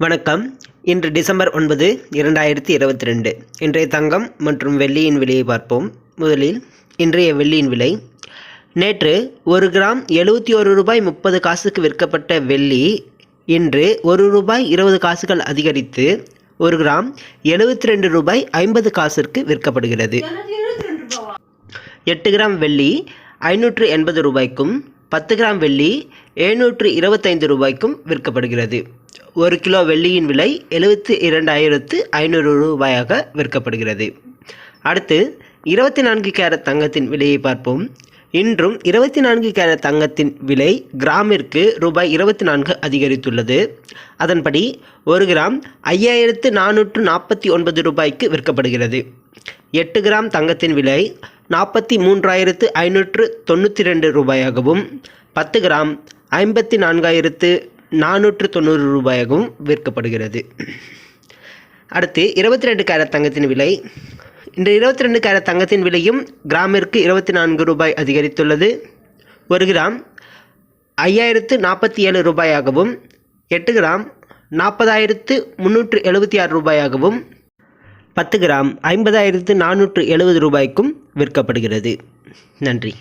வணக்கம். இன்று டிசம்பர் 9, 2022. இன்றைய தங்கம் மற்றும் வெள்ளியின் விலையை பார்ப்போம். முதலில் இன்றைய வெள்ளியின் விலை. நேற்று 1 கிராம் 71 ரூபாய் 30 காசுக்கு விற்கப்பட்ட வெள்ளி இன்று 1 ரூபாய் 20 காசுகள் அதிகரித்து 1 கிராம் 72 ரூபாய் 50 காசிற்கு விற்கப்படுகிறது. 8 கிராம் வெள்ளி 580 ரூபாய்க்கும் 10 கிராம் வெள்ளி 725 ரூபாய்க்கும் விற்கப்படுகிறது. 1 கிலோ வெள்ளியின் விலை 72,500 ரூபாயாக விற்கப்படுகிறது. அடுத்து 24 கேரட் தங்கத்தின் விலையை பார்ப்போம். இன்றும் 24 கேரட் தங்கத்தின் விலை கிராமிற்கு ரூபாய் 24 அதிகரித்துள்ளது. அதன்படி 1 கிராம் 5,449 ரூபாய்க்கு விற்கப்படுகிறது. 8 கிராம் தங்கத்தின் விலை 43,592 ரூபாயாகவும் 10 கிராம் 54,490 ரூபாயாகவும் விற்கப்படுகிறது. அடுத்து 22 கேரட் தங்கத்தின் விலை. இந்த 22 கேரட் தங்கத்தின் விலையும் கிராமிற்கு 24 ரூபாய் அதிகரித்துள்ளது. 1 கிராம் 5,047 ரூபாயாகவும் 8 கிராம் 40,376 ரூபாயாகவும் 10 கிராம் 50,470 ரூபாய்க்கும் விற்கப்படுகிறது. நன்றி.